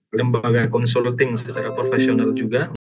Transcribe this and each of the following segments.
lembaga konsulting secara profesional juga.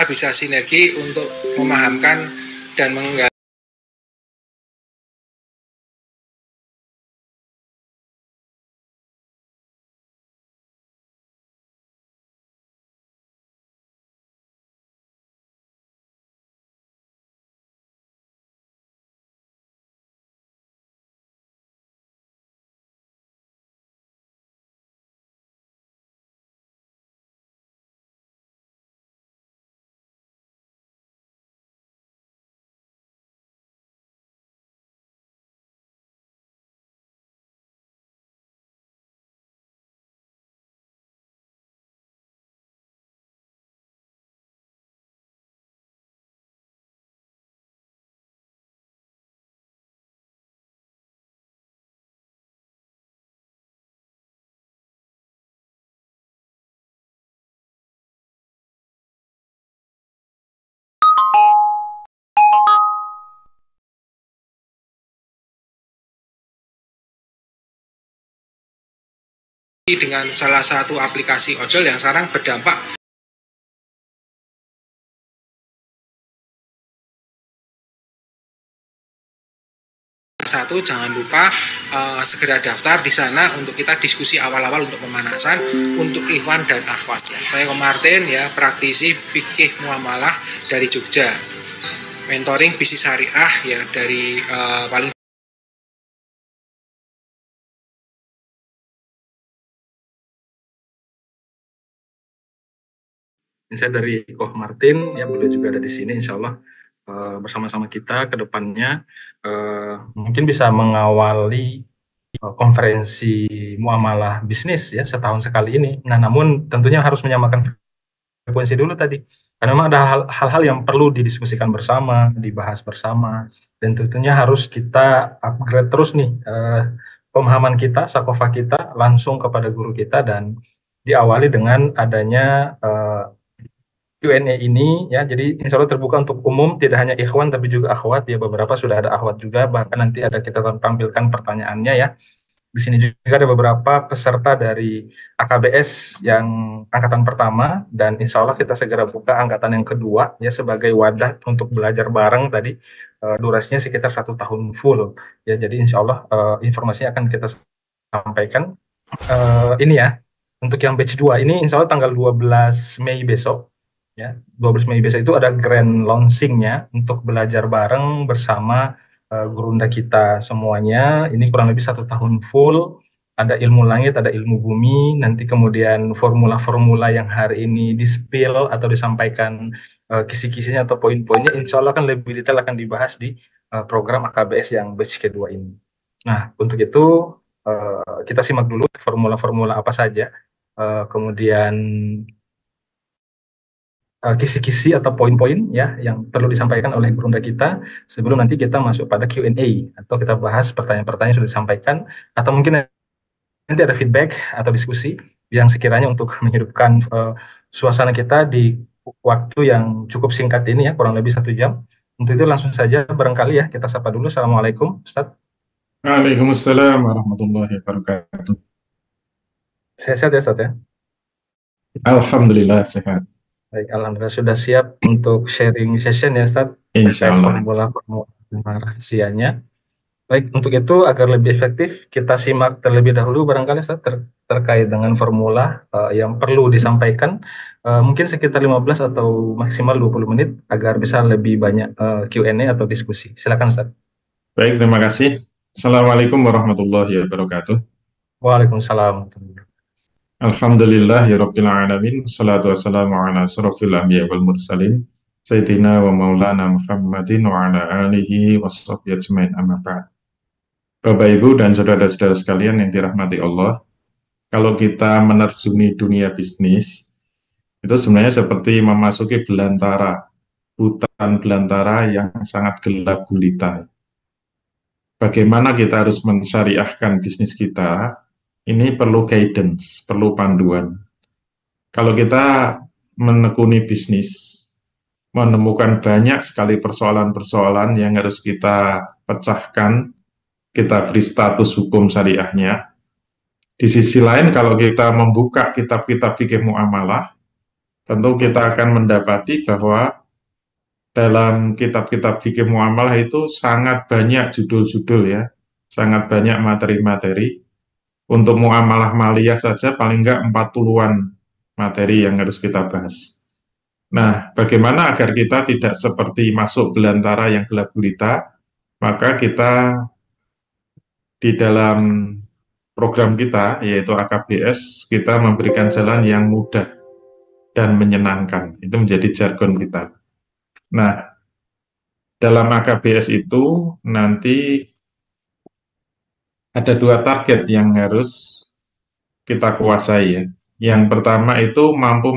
Bisa sinergi untuk memahamkan dan menggali dengan salah satu aplikasi ojol yang sekarang berdampak. Satu, jangan lupa segera daftar di sana untuk kita diskusi awal-awal untuk pemanasan untuk ikhwan dan akhwat. Saya Ko Martin ya, praktisi fikih muamalah dari Jogja. Mentoring bisnis syariah ya dari paling Saya dari Ko Martin ya, beliau juga ada di sini, insya Allah bersama-sama kita ke depannya mungkin bisa mengawali konferensi muamalah bisnis ya setahun sekali ini. Nah, namun tentunya harus menyamakan frekuensi dulu tadi, karena memang ada hal-hal yang perlu didiskusikan bersama, dibahas bersama, dan tentunya harus kita upgrade terus nih pemahaman kita, sakofah kita langsung kepada guru kita, dan diawali dengan adanya Q&A ini ya. Jadi insya Allah terbuka untuk umum, tidak hanya ikhwan tapi juga akhwat ya, beberapa sudah ada akhwat juga, bahkan nanti ada kita tampilkan pertanyaannya ya. Di sini juga ada beberapa peserta dari AKBS yang angkatan pertama, dan insya Allah kita segera buka angkatan yang kedua ya sebagai wadah untuk belajar bareng tadi. Durasinya sekitar 1 tahun full ya, jadi insya Allah informasinya akan kita sampaikan. Ini ya, untuk yang batch 2 ini insya Allah tanggal 12 Mei besok ya, 12 Mei besok itu ada grand launchingnya untuk belajar bareng bersama gurunda kita semuanya. Ini kurang lebih 1 tahun full, ada ilmu langit, ada ilmu bumi, nanti kemudian formula-formula yang hari ini di-spill atau disampaikan kisi-kisinya atau poin-poinnya, insya Allah akan lebih detail akan dibahas di program AKBS yang batch kedua ini. Nah, untuk itu kita simak dulu formula-formula apa saja, kemudian kisi-kisi atau poin-poin ya yang perlu disampaikan oleh gurunda kita sebelum nanti kita masuk pada Q&A atau kita bahas pertanyaan-pertanyaan yang sudah disampaikan, atau mungkin nanti ada feedback atau diskusi yang sekiranya untuk menghidupkan suasana kita di waktu yang cukup singkat ini ya, kurang lebih 1 jam. Untuk itu langsung saja barangkali ya kita sapa dulu. Assalamualaikum Ustaz. Waalaikumsalam warahmatullahi wabarakatuh. Sehat ya Ustaz ya? Alhamdulillah sehat. Baik, alhamdulillah sudah siap untuk sharing session ya Ustaz. Insya Allah. Formula rahasianya. Baik, untuk itu agar lebih efektif kita simak terlebih dahulu barangkali Ustaz terkait dengan formula yang perlu disampaikan, mungkin sekitar 15 atau maksimal 20 menit agar bisa lebih banyak Q&A atau diskusi. Silakan Ustaz. Baik, terima kasih. Assalamualaikum warahmatullahi wabarakatuh. Waalaikumsalam. Alhamdulillahirabbil alamin. Wassalatu wassalamu ala asrofil anbiya wal mursalin sayyidina wa maulana Muhammadin wa ala alihi washabbihi ajmain, amma ba'd. Bapak Ibu dan saudara-saudara sekalian yang dirahmati Allah, kalau kita menerjuni dunia bisnis itu sebenarnya seperti memasuki belantara, hutan belantara yang sangat gelap gulita. Bagaimana kita harus mensyariahkan bisnis kita, ini perlu guidance, perlu panduan. Kalau kita menekuni bisnis, menemukan banyak sekali persoalan-persoalan yang harus kita pecahkan, kita beri status hukum syariahnya. Di sisi lain, kalau kita membuka kitab-kitab fikih muamalah, tentu kita akan mendapati bahwa dalam kitab-kitab fikih muamalah itu sangat banyak judul-judul ya, sangat banyak materi-materi. Untuk muamalah maliyah saja paling enggak 40-an materi yang harus kita bahas. Nah, bagaimana agar kita tidak seperti masuk belantara yang gelap gulita, maka kita di dalam program kita, yaitu AKBS, kita memberikan jalan yang mudah dan menyenangkan. Itu menjadi jargon kita. Nah, dalam AKBS itu nanti ada 2 target yang harus kita kuasai ya. Yang pertama itu mampu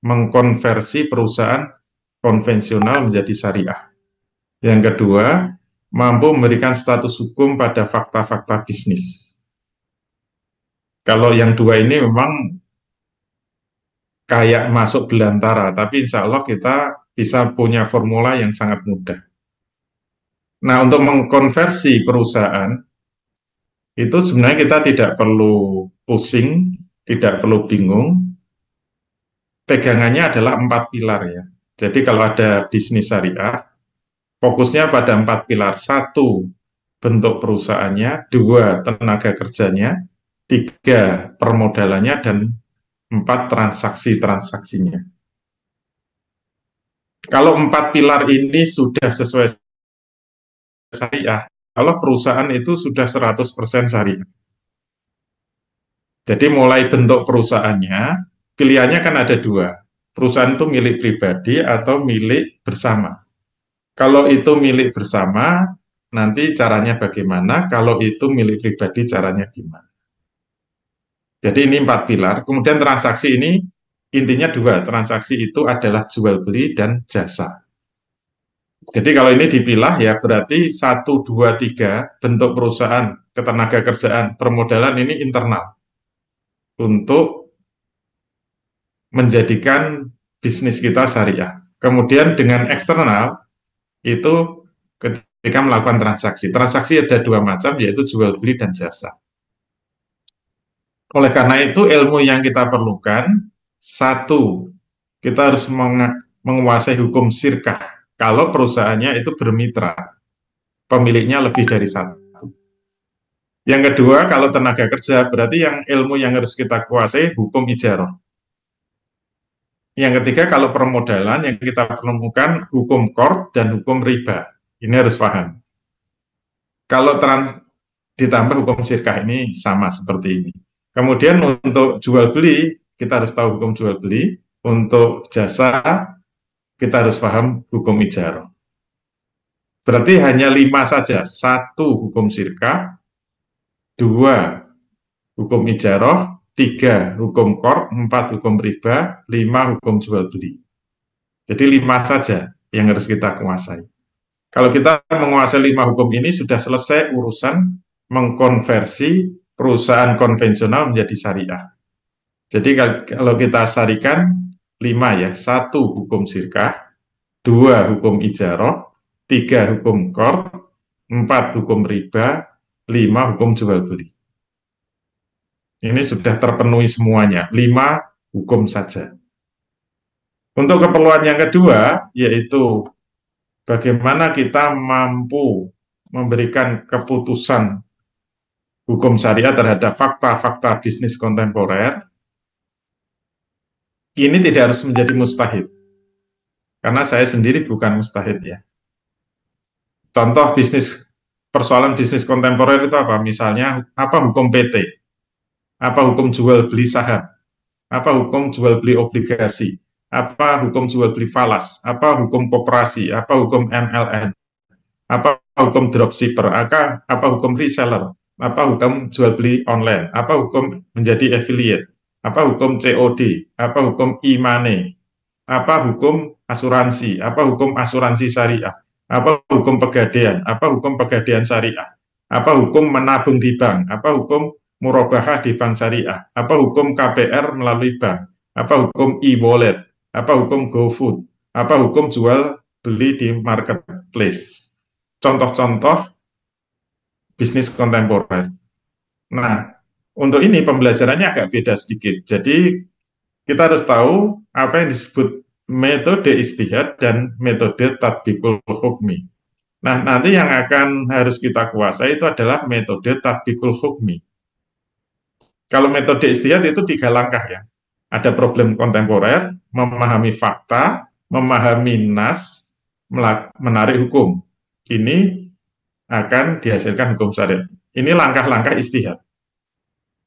mengkonversi perusahaan konvensional menjadi syariah. Yang kedua, mampu memberikan status hukum pada fakta-fakta bisnis. Kalau yang 2 ini memang kayak masuk belantara, tapi insya Allah kita bisa punya formula yang sangat mudah. Nah, untuk mengkonversi perusahaan, itu sebenarnya kita tidak perlu pusing, tidak perlu bingung. Pegangannya adalah 4 pilar ya. Jadi kalau ada bisnis syariah, fokusnya pada 4 pilar. 1, bentuk perusahaannya, 2, tenaga kerjanya, 3, permodalannya, dan 4, transaksi-transaksinya. Kalau 4 pilar ini sudah sesuai syariah, kalau perusahaan itu sudah 100% syariah. Jadi mulai bentuk perusahaannya, pilihannya kan ada 2. Perusahaan itu milik pribadi atau milik bersama. Kalau itu milik bersama, nanti caranya bagaimana? Kalau itu milik pribadi, caranya gimana? Jadi ini 4 pilar. Kemudian transaksi ini intinya 2. Transaksi itu adalah jual beli dan jasa. Jadi kalau ini dipilah ya berarti 1, 2, 3 bentuk perusahaan, ketenaga kerjaan, permodalan ini internal untuk menjadikan bisnis kita syariah. Kemudian dengan eksternal itu ketika melakukan transaksi. Transaksi ada 2 macam, yaitu jual beli dan jasa. Oleh karena itu ilmu yang kita perlukan, 1, kita harus menguasai hukum syirkah. Kalau perusahaannya itu bermitra, pemiliknya lebih dari 1. Yang kedua, kalau tenaga kerja, berarti yang ilmu yang harus kita kuasai hukum ijarah. Yang ketiga, kalau permodalan, yang kita menemukan hukum qard dan hukum riba. Ini harus paham. Kalau ditambah hukum syirkah ini sama seperti ini. Kemudian untuk jual beli, kita harus tahu hukum jual beli. Untuk jasa, kita harus paham hukum ijarah. Berarti hanya 5 saja. 1, hukum syirkah. 2, hukum ijarah. 3, hukum qard. 4, hukum riba. 5, hukum jual beli. Jadi 5 saja yang harus kita kuasai. Kalau kita menguasai 5 hukum ini, sudah selesai urusan mengkonversi perusahaan konvensional menjadi syariah. Jadi kalau kita syarikan 5 ya, 1, hukum syirkah, 2, hukum ijarah, 3, hukum qard, 4, hukum riba, 5, hukum jual beli. Ini sudah terpenuhi semuanya, 5 hukum saja. Untuk keperluan yang kedua, yaitu bagaimana kita mampu memberikan keputusan hukum syariah terhadap fakta-fakta bisnis kontemporer, ini tidak harus menjadi mustahid. Karena saya sendiri bukan mustahid ya. Contoh persoalan bisnis kontemporer itu apa? Misalnya, apa hukum PT? Apa hukum jual beli saham? Apa hukum jual beli obligasi? Apa hukum jual beli falas? Apa hukum koperasi? Apa hukum MLM? Apa hukum dropshipper? Apa hukum reseller? Apa hukum jual beli online? Apa hukum menjadi affiliate? Apa hukum COD? Apa hukum e-money? Apa hukum asuransi? Apa hukum asuransi syariah? Apa hukum pegadaian? Apa hukum pegadaian syariah? Apa hukum menabung di bank? Apa hukum murabahah di bank syariah? Apa hukum KPR melalui bank? Apa hukum e-wallet? Apa hukum GoFood? Apa hukum jual beli di marketplace? Contoh-contoh bisnis kontemporer. Nah, untuk ini pembelajarannya agak beda sedikit. Jadi, kita harus tahu apa yang disebut metode ijtihad dan metode tatbiqul hukmi. Nah, nanti yang akan harus kita kuasai itu adalah metode tatbiqul hukmi. Kalau metode ijtihad itu 3 langkah ya. Ada problem kontemporer, memahami fakta, memahami nas, menarik hukum. Ini akan dihasilkan hukum syariat. Ini langkah-langkah ijtihad.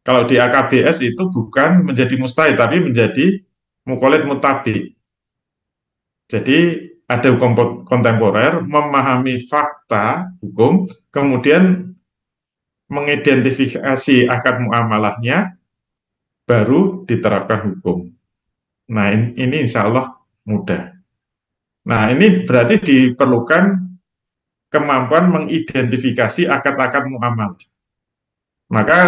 Kalau di AKBS itu bukan menjadi mustahid, tapi menjadi muqallid muttabi. Jadi ada hukum kontemporer, memahami fakta hukum, kemudian mengidentifikasi akad muamalahnya, baru diterapkan hukum. Nah, ini insya Allah mudah. Nah, ini berarti diperlukan kemampuan mengidentifikasi akad-akad muamalah. Maka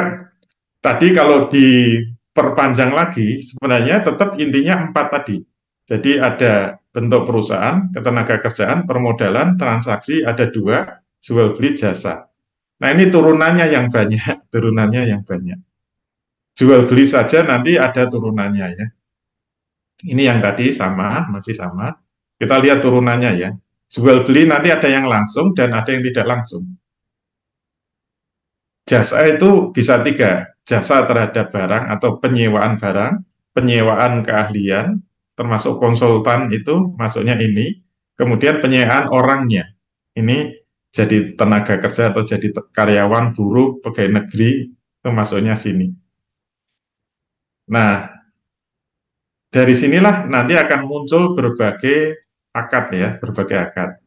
tadi kalau diperpanjang lagi, sebenarnya tetap intinya 4 tadi. Jadi ada bentuk perusahaan, ketenaga kerjaan, permodalan, transaksi, ada 2, jual beli jasa. Nah, ini turunannya yang banyak, turunannya yang banyak. jual beli saja nanti ada turunannya ya. Ini yang tadi sama, masih sama. Kita lihat turunannya ya. Jual beli nanti ada yang langsung dan ada yang tidak langsung. Jasa itu bisa tiga, jasa terhadap barang atau penyewaan barang, penyewaan keahlian, termasuk konsultan itu masuknya ini, kemudian penyewaan orangnya. Ini jadi tenaga kerja atau jadi karyawan, buruh, pegawai negeri, itu masuknya sini. Nah, dari sinilah nanti akan muncul berbagai akad ya, berbagai akad.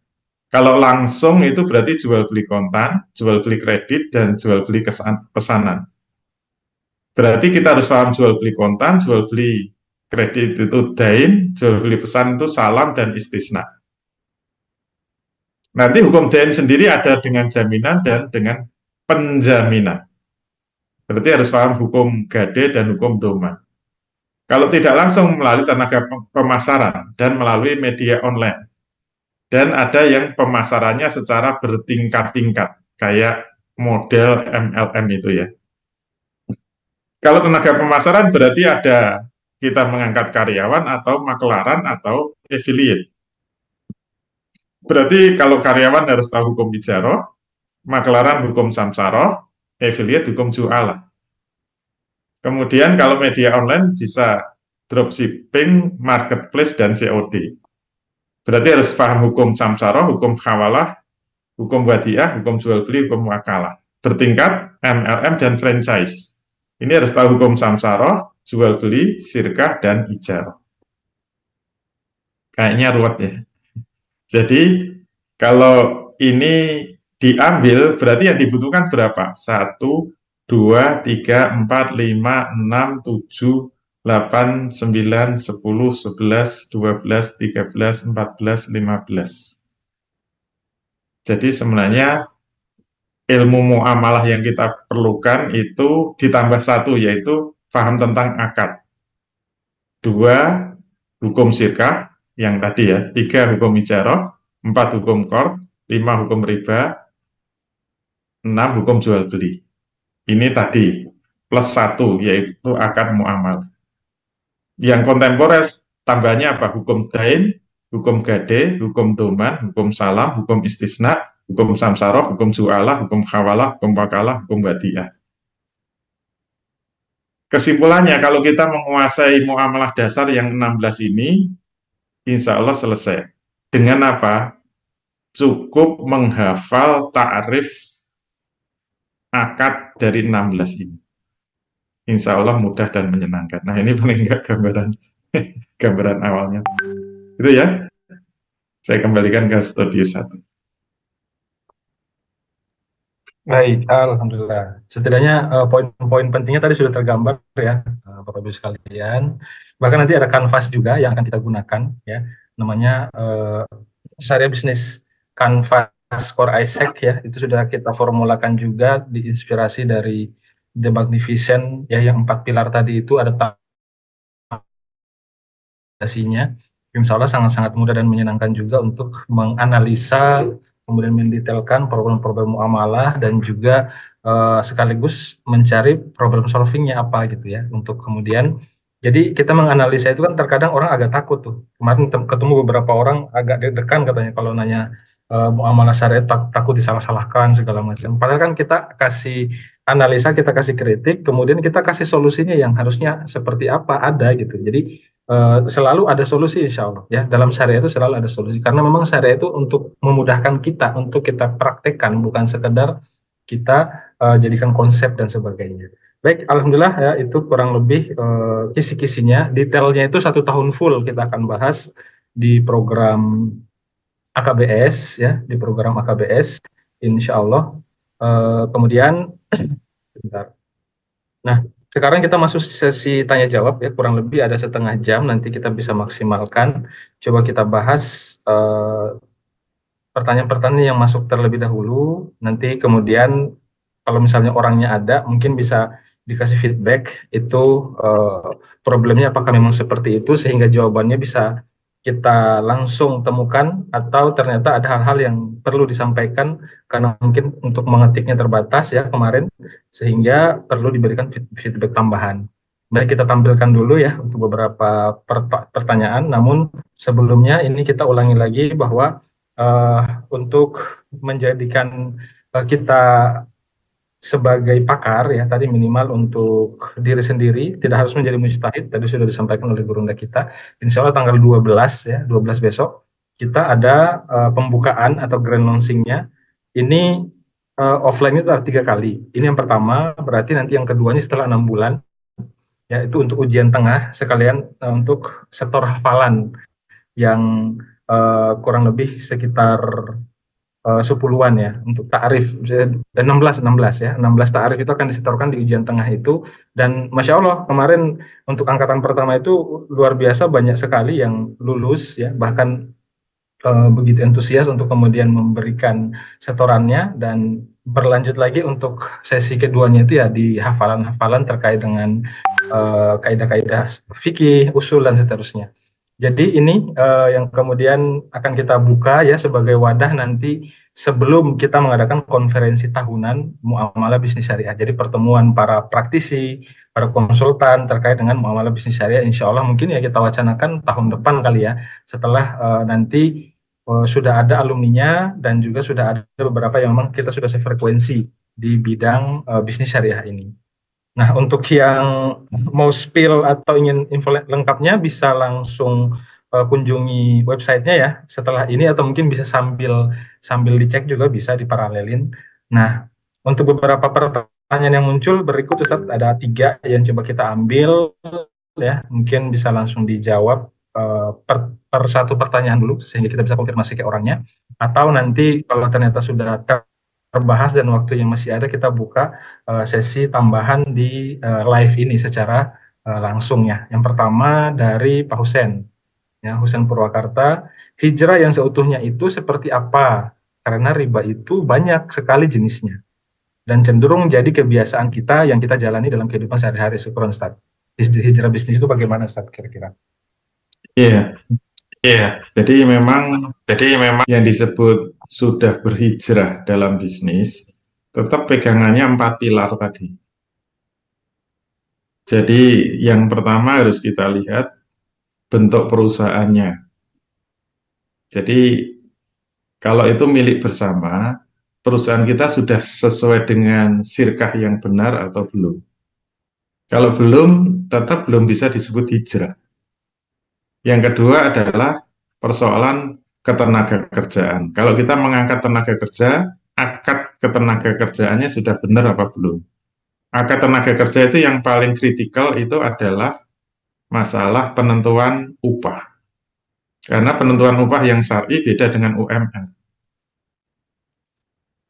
Kalau langsung itu berarti jual beli kontan, jual beli kredit, dan jual beli pesanan. Berarti kita harus paham jual beli kontan, jual beli kredit itu dain, jual beli pesan itu salam dan istisna. Nanti hukum dain sendiri ada dengan jaminan dan dengan penjaminan. Berarti harus paham hukum gade dan hukum doma. Kalau tidak langsung melalui tenaga pemasaran dan melalui media online. Dan ada yang pemasarannya secara bertingkat-tingkat, kayak model MLM itu ya. Kalau tenaga pemasaran berarti ada kita mengangkat karyawan atau maklaran atau affiliate. Berarti kalau karyawan harus tahu hukum ijaroh, maklaran hukum samsaroh, affiliate hukum jualah. Kemudian kalau media online bisa dropshipping, marketplace, dan COD. Berarti harus paham hukum samsaroh, hukum khawalah, hukum wadiah, hukum jual beli, hukum wakalah. Bertingkat MLM dan franchise. Ini harus tahu hukum samsaroh, jual beli, sirkah, dan ijarah. Kayaknya ruwet ya. Jadi kalau ini diambil, berarti yang dibutuhkan berapa? 1, 2, 3, 4, 5, 6, 7, 8, 9, 10, 11, 12, 13, 14, 15. Jadi sebenarnya ilmu muamalah yang kita perlukan itu ditambah 1, yaitu paham tentang akad. 2, hukum sirkah, yang tadi ya. 3, hukum ijarah. 4, hukum qard. 5, hukum riba. 6, hukum jual beli. Ini tadi, plus 1, yaitu akad muamalah. Yang kontemporer tambahnya apa? Hukum dain, hukum gade, hukum doman, hukum salam, hukum istisna, hukum samsaroh, hukum jualah, hukum khawalah, hukum wakalah, hukum wadiah. Kesimpulannya, kalau kita menguasai muamalah dasar yang 16 ini, insya Allah selesai. Dengan apa? Cukup menghafal ta'rif akad dari 16 ini. Insya Allah mudah dan menyenangkan. Nah, ini paling enggak gambaran awalnya. Itu ya. Saya kembalikan ke studio 1. Baik, alhamdulillah. Setidaknya poin-poin pentingnya tadi sudah tergambar ya, Bapak Ibu sekalian. Bahkan nanti ada kanvas juga yang akan kita gunakan ya, namanya Syariah Business Canvas Core Isaac ya. Itu sudah kita formulakan juga diinspirasi dari The Magnificent ya, yang 4 pilar tadi itu ada aplikasinya. Insya Allah sangat-sangat mudah dan menyenangkan juga untuk menganalisa, kemudian mendetailkan problem-problem muamalah dan juga sekaligus mencari problem solvingnya apa gitu ya, untuk kemudian, jadi kita menganalisa itu kan terkadang orang agak takut tuh. Kemarin ketemu beberapa orang agak deg-degan katanya kalau nanya muamalah syariah, takut disalah-salahkan segala macam. Padahal kan kita kasih analisa, kita kasih kritik, kemudian kita kasih solusinya yang harusnya seperti apa ada gitu. Jadi selalu ada solusi insya Allah ya, dalam syariah itu selalu ada solusi, karena memang syariah itu untuk memudahkan kita, untuk kita praktekkan, bukan sekedar kita jadikan konsep dan sebagainya. Baik, alhamdulillah ya, itu kurang lebih kisi-kisinya. Detailnya itu 1 tahun full kita akan bahas di program AKBS ya, di program AKBS insya Allah. Kemudian bentar. Nah, sekarang kita masuk sesi tanya jawab ya, kurang lebih ada setengah jam, nanti kita bisa maksimalkan. Coba kita bahas pertanyaan-pertanyaan yang masuk terlebih dahulu, nanti kemudian kalau misalnya orangnya ada, mungkin bisa dikasih feedback itu problemnya apakah memang seperti itu, sehingga jawabannya bisa kita langsung temukan, atau ternyata ada hal-hal yang perlu disampaikan karena mungkin untuk mengetiknya terbatas ya kemarin, sehingga perlu diberikan feedback tambahan. Baik, kita tampilkan dulu ya untuk beberapa pertanyaan, namun sebelumnya ini kita ulangi lagi bahwa untuk menjadikan kita sebagai pakar ya, tadi minimal untuk diri sendiri, tidak harus menjadi mujtahid, tadi sudah disampaikan oleh gurunda kita. Insya Allah tanggal 12 ya, 12 besok, kita ada pembukaan atau grand launching-nya. Ini offline itu ada 3 kali. Ini yang pertama, berarti nanti yang keduanya setelah 6 bulan, ya itu untuk ujian tengah, sekalian untuk setor hafalan yang kurang lebih sekitar 10-an ya untuk ta'arif 16 ya 16 ta'arif itu akan disetorkan di ujian tengah itu. Dan Masya Allah kemarin untuk angkatan pertama itu luar biasa banyak sekali yang lulus ya, bahkan begitu antusias untuk kemudian memberikan setorannya, dan berlanjut lagi untuk sesi keduanya itu ya di hafalan-hafalan terkait dengan kaidah-kaidah fikih, usul dan seterusnya. Jadi ini yang kemudian akan kita buka ya sebagai wadah nanti sebelum kita mengadakan konferensi tahunan muamalah bisnis syariah. Jadi pertemuan para praktisi, para konsultan terkait dengan muamalah bisnis syariah, insya Allah mungkin ya kita wacanakan tahun depan kali ya, setelah nanti sudah ada alumninya dan juga sudah ada beberapa yang memang kita sudah sefrekuensi di bidang bisnis syariah ini. Nah, untuk yang mau spill atau ingin info lengkapnya bisa langsung kunjungi websitenya ya setelah ini, atau mungkin bisa sambil dicek juga, bisa diparalelin. Nah, untuk beberapa pertanyaan yang muncul berikut Ustaz, ada 3 yang coba kita ambil ya, mungkin bisa langsung dijawab per satu pertanyaan dulu sehingga kita bisa konfirmasi ke orangnya, atau nanti kalau ternyata sudah terbahas dan waktu yang masih ada, kita buka sesi tambahan di live ini secara langsung ya. Yang pertama dari Pak Husen, ya, Husen Purwakarta, hijrah yang seutuhnya itu seperti apa? Karena riba itu banyak sekali jenisnya dan cenderung jadi kebiasaan kita yang kita jalani dalam kehidupan sehari-hari. Syukron Ustaz. Hijrah bisnis itu bagaimana Ustaz kira-kira? Iya, iya. Jadi memang yang disebut sudah berhijrah dalam bisnis, tetap pegangannya 4 pilar tadi. Jadi yang pertama harus kita lihat bentuk perusahaannya. Jadi kalau itu milik bersama, perusahaan kita sudah sesuai dengan syirkah yang benar atau belum. Kalau belum, tetap belum bisa disebut hijrah. Yang kedua adalah persoalan ketenaga kerjaan. Kalau kita mengangkat tenaga kerja, akad ketenaga kerjaannya sudah benar apa belum? Akad tenaga kerja itu yang paling kritikal itu adalah masalah penentuan upah. Karena penentuan upah yang syar'i beda dengan UMR.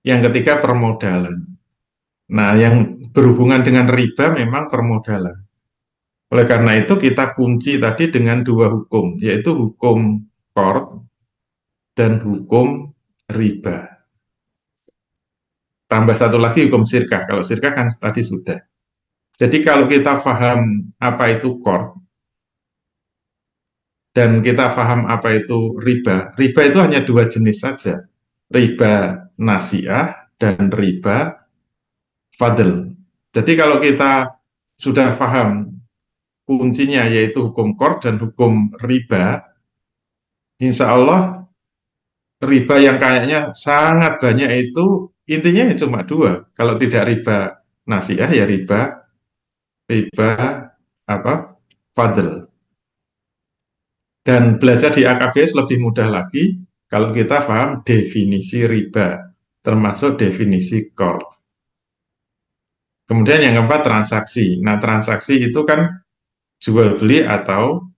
Yang ketiga permodalan. Nah, yang berhubungan dengan riba memang permodalan. Oleh karena itu kita kunci tadi dengan 2 hukum, yaitu hukum qard dan hukum riba. Tambah satu lagi hukum syirkah. Kalau syirkah kan tadi sudah. Jadi kalau kita paham apa itu qard dan kita paham apa itu riba, riba itu hanya 2 jenis saja. Riba nasiah dan riba fadl. Jadi kalau kita sudah paham kuncinya yaitu hukum qard dan hukum riba, insya Allah riba yang kayaknya sangat banyak itu intinya cuma 2. Kalau tidak riba nasiah ya riba fadl. Dan belajar di AKBS lebih mudah lagi kalau kita paham definisi riba, termasuk definisi qard. Kemudian yang keempat transaksi. Nah, transaksi itu kan jual beli atau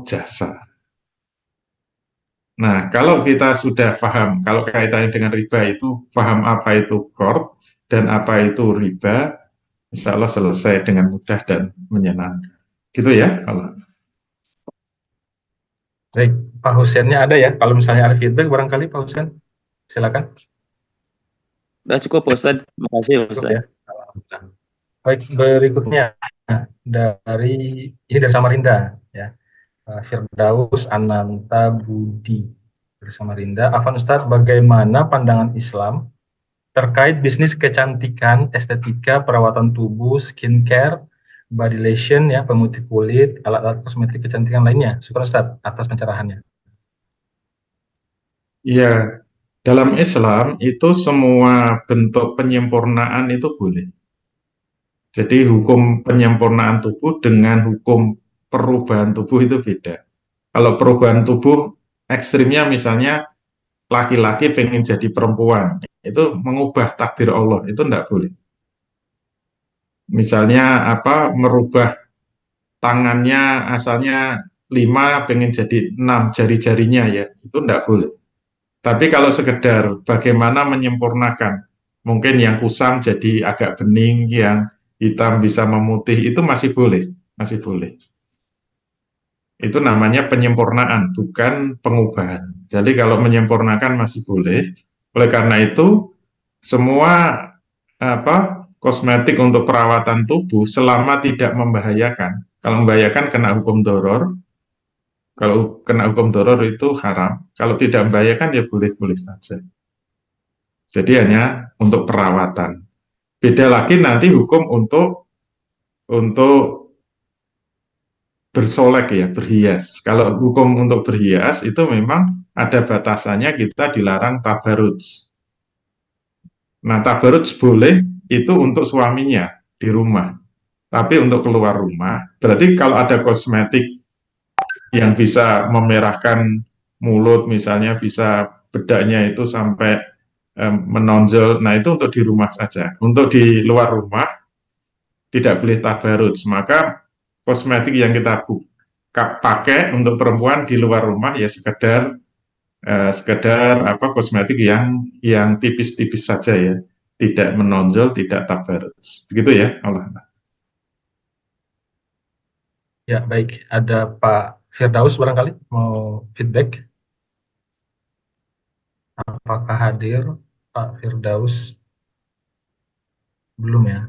jasa. Nah, kalau kita sudah paham, kalau kaitannya dengan riba itu paham apa itu qard dan apa itu riba, insya Allah selesai dengan mudah dan menyenangkan. Gitu ya, kalau. Baik, Pak Husennya ada ya? Kalau misalnya ada feedback barangkali Pak Husen, silakan. Sudah cukup Ustaz, terima kasih Ustaz. Ya. Baik, berikutnya dari Samarinda ya. Firdaus Ananta Budi dari Samarinda. Afwan Ustadz, bagaimana pandangan Islam terkait bisnis kecantikan, estetika, perawatan tubuh, skincare, body lotion ya, pemutih kulit, alat-alat kosmetik kecantikan lainnya? Syukur Ustadz atas pencerahannya. Ya, dalam Islam itu semua bentuk penyempurnaan itu boleh. Jadi hukum penyempurnaan tubuh dengan hukum perubahan tubuh itu beda. Kalau perubahan tubuh ekstrimnya misalnya laki-laki pengen jadi perempuan, itu mengubah takdir Allah, itu tidak boleh. Misalnya apa, merubah tangannya asalnya 5 pengen jadi 6 jari-jarinya ya, itu tidak boleh. Tapi kalau sekedar bagaimana menyempurnakan, mungkin yang kusam jadi agak bening, yang hitam bisa memutih, itu masih boleh, masih boleh. Itu namanya penyempurnaan, bukan pengubahan. Jadi kalau menyempurnakan masih boleh. Oleh karena itu, semua kosmetik untuk perawatan tubuh selama tidak membahayakan. Kalau membahayakan kena hukum doror. Kalau kena hukum doror itu haram. Kalau tidak membahayakan ya boleh-boleh saja. Jadi hanya untuk perawatan. Beda lagi nanti hukum untuk bersolek ya, berhias. Kalau hukum untuk berhias itu memang ada batasannya, kita dilarang tabaruj. Nah, tabaruj boleh itu untuk suaminya di rumah. Tapi untuk keluar rumah, berarti kalau ada kosmetik yang bisa memerahkan mulut, misalnya bisa bedaknya itu sampai menonjol, nah itu untuk di rumah saja. Untuk di luar rumah, tidak boleh tabaruj. Maka kosmetik yang kita pakai untuk perempuan di luar rumah ya sekedar kosmetik yang tipis-tipis saja ya, tidak menonjol, tidak tabaruj. Begitu ya, Allah. Ya, baik. Ada Pak Firdaus barangkali mau feedback. Apakah hadir Pak Firdaus? Belum ya.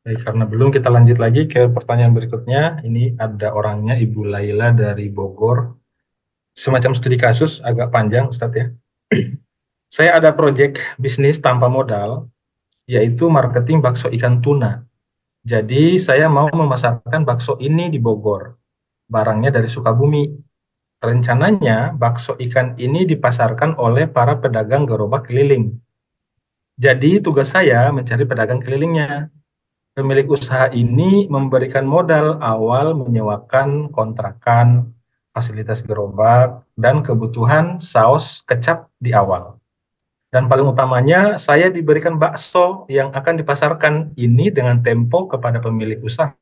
Baik, karena belum, kita lanjut lagi ke pertanyaan berikutnya. Ini ada orangnya, Ibu Laila dari Bogor. Semacam studi kasus, agak panjang Ustadz ya. Saya ada proyek bisnis tanpa modal, yaitu marketing bakso ikan tuna. Jadi saya mau memasarkan bakso ini di Bogor. Barangnya dari Sukabumi. Rencananya bakso ikan ini dipasarkan oleh para pedagang gerobak keliling. Jadi tugas saya mencari pedagang kelilingnya. Pemilik usaha ini memberikan modal awal menyewakan kontrakan, fasilitas gerobak, dan kebutuhan saus kecap di awal. Dan paling utamanya, saya diberikan bakso yang akan dipasarkan ini dengan tempo kepada pemilik usaha.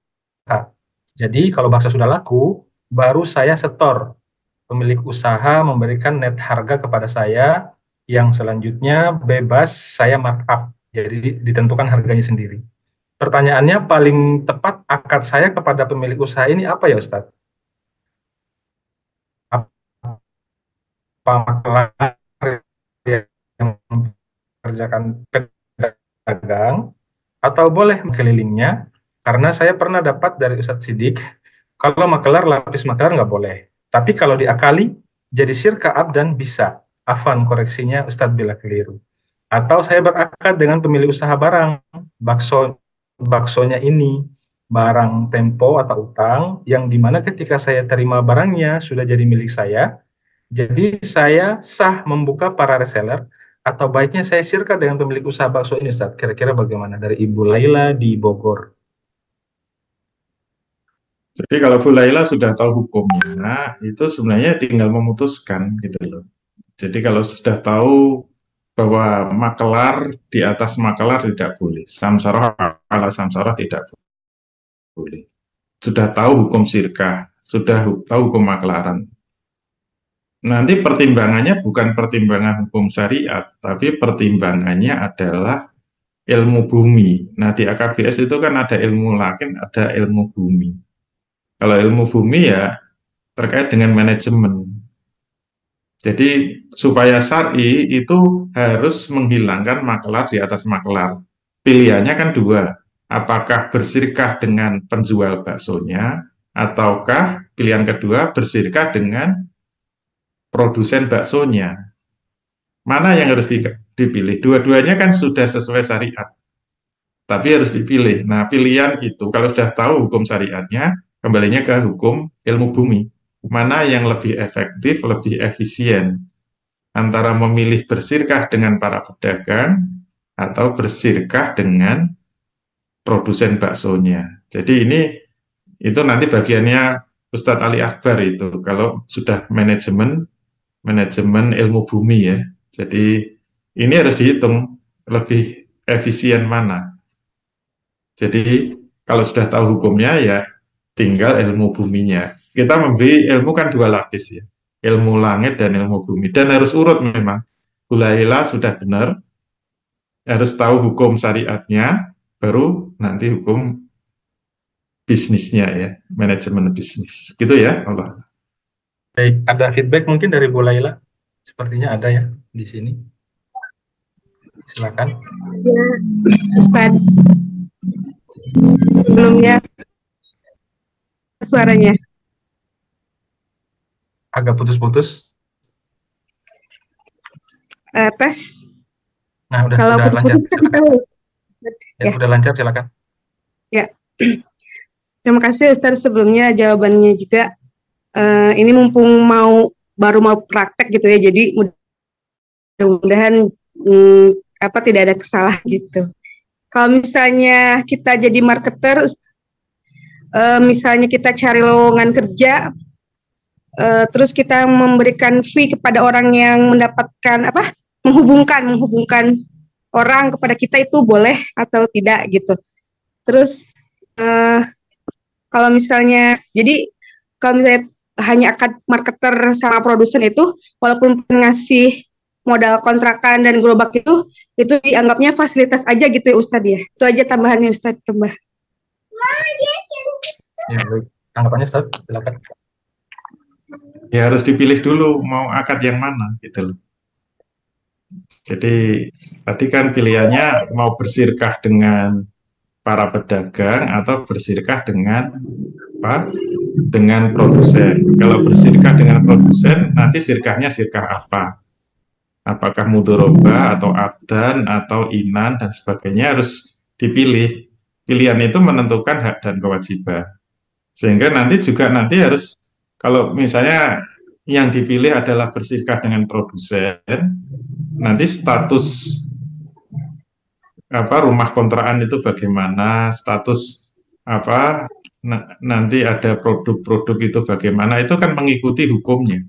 Jadi kalau bakso sudah laku, baru saya setor. Pemilik usaha memberikan net harga kepada saya, yang selanjutnya bebas saya markup. Jadi ditentukan harganya sendiri. Pertanyaannya, paling tepat akad saya kepada pemilik usaha ini apa ya Ustadz? Apa maklar yang mempekerjakan pedagang, atau boleh kelilingnya? Karena saya pernah dapat dari Ustadz Sidik, kalau makelar, lapis makelar nggak boleh. Tapi kalau diakali, jadi sirka abdan bisa. Afan, koreksinya Ustadz bila keliru. Atau saya berakad dengan pemilik usaha barang, baksonya ini, barang tempo atau utang, yang dimana ketika saya terima barangnya sudah jadi milik saya, jadi saya sah membuka para reseller, atau baiknya saya sirka dengan pemilik usaha bakso ini, Ustaz. Kira-kira bagaimana? Dari Ibu Laila di Bogor. Jadi kalau Bu Laila sudah tahu hukumnya, itu sebenarnya tinggal memutuskan gitu loh. Jadi kalau sudah tahu bahwa makelar di atas makelar tidak boleh, samsarah ala samsarah tidak boleh. Sudah tahu hukum sirkah, sudah tahu hukum makelaran. Nanti pertimbangannya bukan pertimbangan hukum syariat, tapi pertimbangannya adalah ilmu bumi. Nah, di AKBS itu kan ada ilmu lakin, ada ilmu bumi. Kalau ilmu bumi ya terkait dengan manajemen. Jadi supaya syar'i itu harus menghilangkan makelar di atas makelar. Pilihannya kan dua. Apakah bersirkah dengan penjual baksonya, ataukah pilihan kedua bersirkah dengan produsen baksonya? Mana yang harus dipilih? Dua-duanya kan sudah sesuai syariat, tapi harus dipilih. Nah, pilihan itu kalau sudah tahu hukum syariatnya, kembalinya ke hukum ilmu bumi. Mana yang lebih efektif, lebih efisien antara memilih bersirkah dengan para pedagang atau bersirkah dengan produsen baksonya. Jadi itu nanti bagiannya Ustadz Ali Akbar itu kalau sudah manajemen ilmu bumi ya. Jadi ini harus dihitung lebih efisien mana. Jadi kalau sudah tahu hukumnya ya tinggal ilmu buminya. Kita memberi ilmu kan dua lapis ya, ilmu langit dan ilmu bumi. Dan harus urut memang. Bu Laila sudah benar, harus tahu hukum syariatnya, baru nanti hukum bisnisnya ya, manajemen bisnis. Gitu ya, Allah. Baik, ada feedback mungkin dari Bu Laila? Sepertinya ada ya di sini. Silakan. Ya, Ustaz. Sebelumnya suaranya Agak putus-putus. Tes. Nah, Kalau sudah lancar. Silakan. Ya. Sudah lancar, silakan. Ya. Terima kasih Ustaz sebelumnya jawabannya juga. Ini mumpung baru mau praktek gitu ya, jadi mudah-mudahan tidak ada kesalahan gitu. Kalau misalnya kita jadi marketer, misalnya kita cari lowongan kerja, terus kita memberikan fee kepada orang yang mendapatkan menghubungkan orang kepada kita, itu boleh atau tidak gitu. Terus kalau misalnya hanya akad marketer sama produsen itu, walaupun ngasih modal kontrakan dan gerobak itu dianggapnya fasilitas aja gitu ya Ustadz ya. Itu aja tambahannya Ustadz, tambah. Ya, baik. Tanggapannya Ustadz, silakan. Ya harus dipilih dulu mau akad yang mana gitu loh. Jadi tadi kan pilihannya mau bersirkah dengan para pedagang atau bersirkah dengan dengan produsen. Kalau bersirkah dengan produsen, nanti sirkahnya sirkah apa? Apakah mudoroba atau abdan atau inan dan sebagainya, harus dipilih. Pilihan itu menentukan hak dan kewajiban. Sehingga nanti harus, kalau misalnya yang dipilih adalah bersirkah dengan produsen, nanti status rumah kontrakan itu bagaimana, status nanti ada produk-produk itu bagaimana, itu kan mengikuti hukumnya.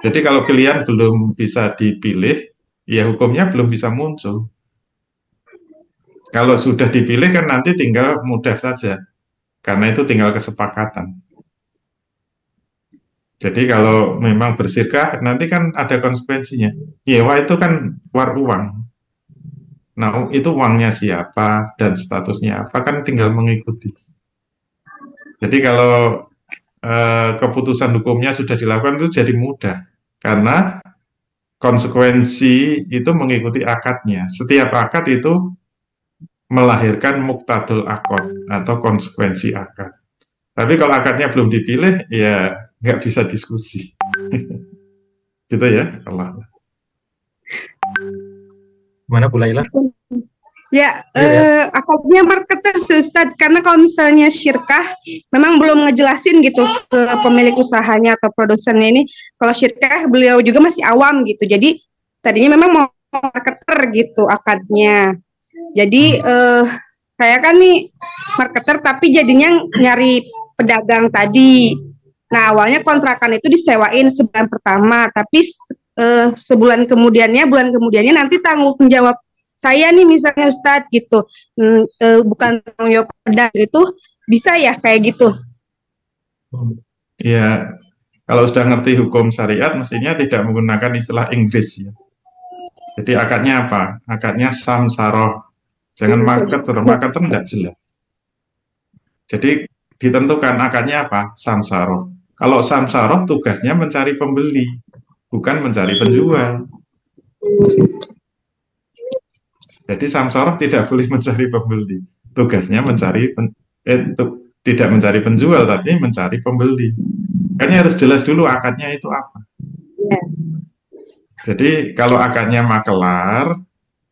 Jadi kalau pilihan belum bisa dipilih, ya hukumnya belum bisa muncul. Kalau sudah dipilih kan nanti tinggal mudah saja, karena itu tinggal kesepakatan. Jadi kalau memang bersirkah, nanti kan ada konsekuensinya. Nyewa itu kan keluar uang. Nah, itu uangnya siapa dan statusnya apa, kan tinggal mengikuti. Jadi kalau keputusan hukumnya sudah dilakukan, itu jadi mudah. Karena konsekuensi itu mengikuti akadnya. Setiap akad itu melahirkan muktadul akad atau konsekuensi akad. Tapi kalau akadnya belum dipilih, ya nggak bisa diskusi. Gitu ya, Allah. Gimana Bu Laila? Ya, akadnya marketer Ustadz, karena kalau misalnya syirkah memang belum ngejelasin gitu ke pemilik usahanya atau produsennya ini. Kalau syirkah beliau juga masih awam gitu, jadi tadinya memang mau marketer gitu akadnya. Jadi saya kan nih marketer tapi jadinya nyari pedagang tadi. Nah, awalnya kontrakan itu disewain sebulan pertama, tapi bulan kemudiannya nanti tanggung jawab saya nih misalnya Ustadz gitu, bukan tanggung jawab pedagang, itu bisa ya kayak gitu? Ya, kalau sudah ngerti hukum syariat mestinya tidak menggunakan istilah Inggris ya. Jadi akadnya apa? Akadnya samsaroh. Jangan marketer tidak jelas. Jadi ditentukan akadnya apa? Samsaroh. Kalau samsaroh tugasnya mencari pembeli, bukan mencari penjual. Jadi samsaroh tidak boleh mencari pembeli. tugasnya tidak mencari penjual, tapi mencari pembeli. Makanya harus jelas dulu akadnya itu apa. Jadi kalau akadnya makelar,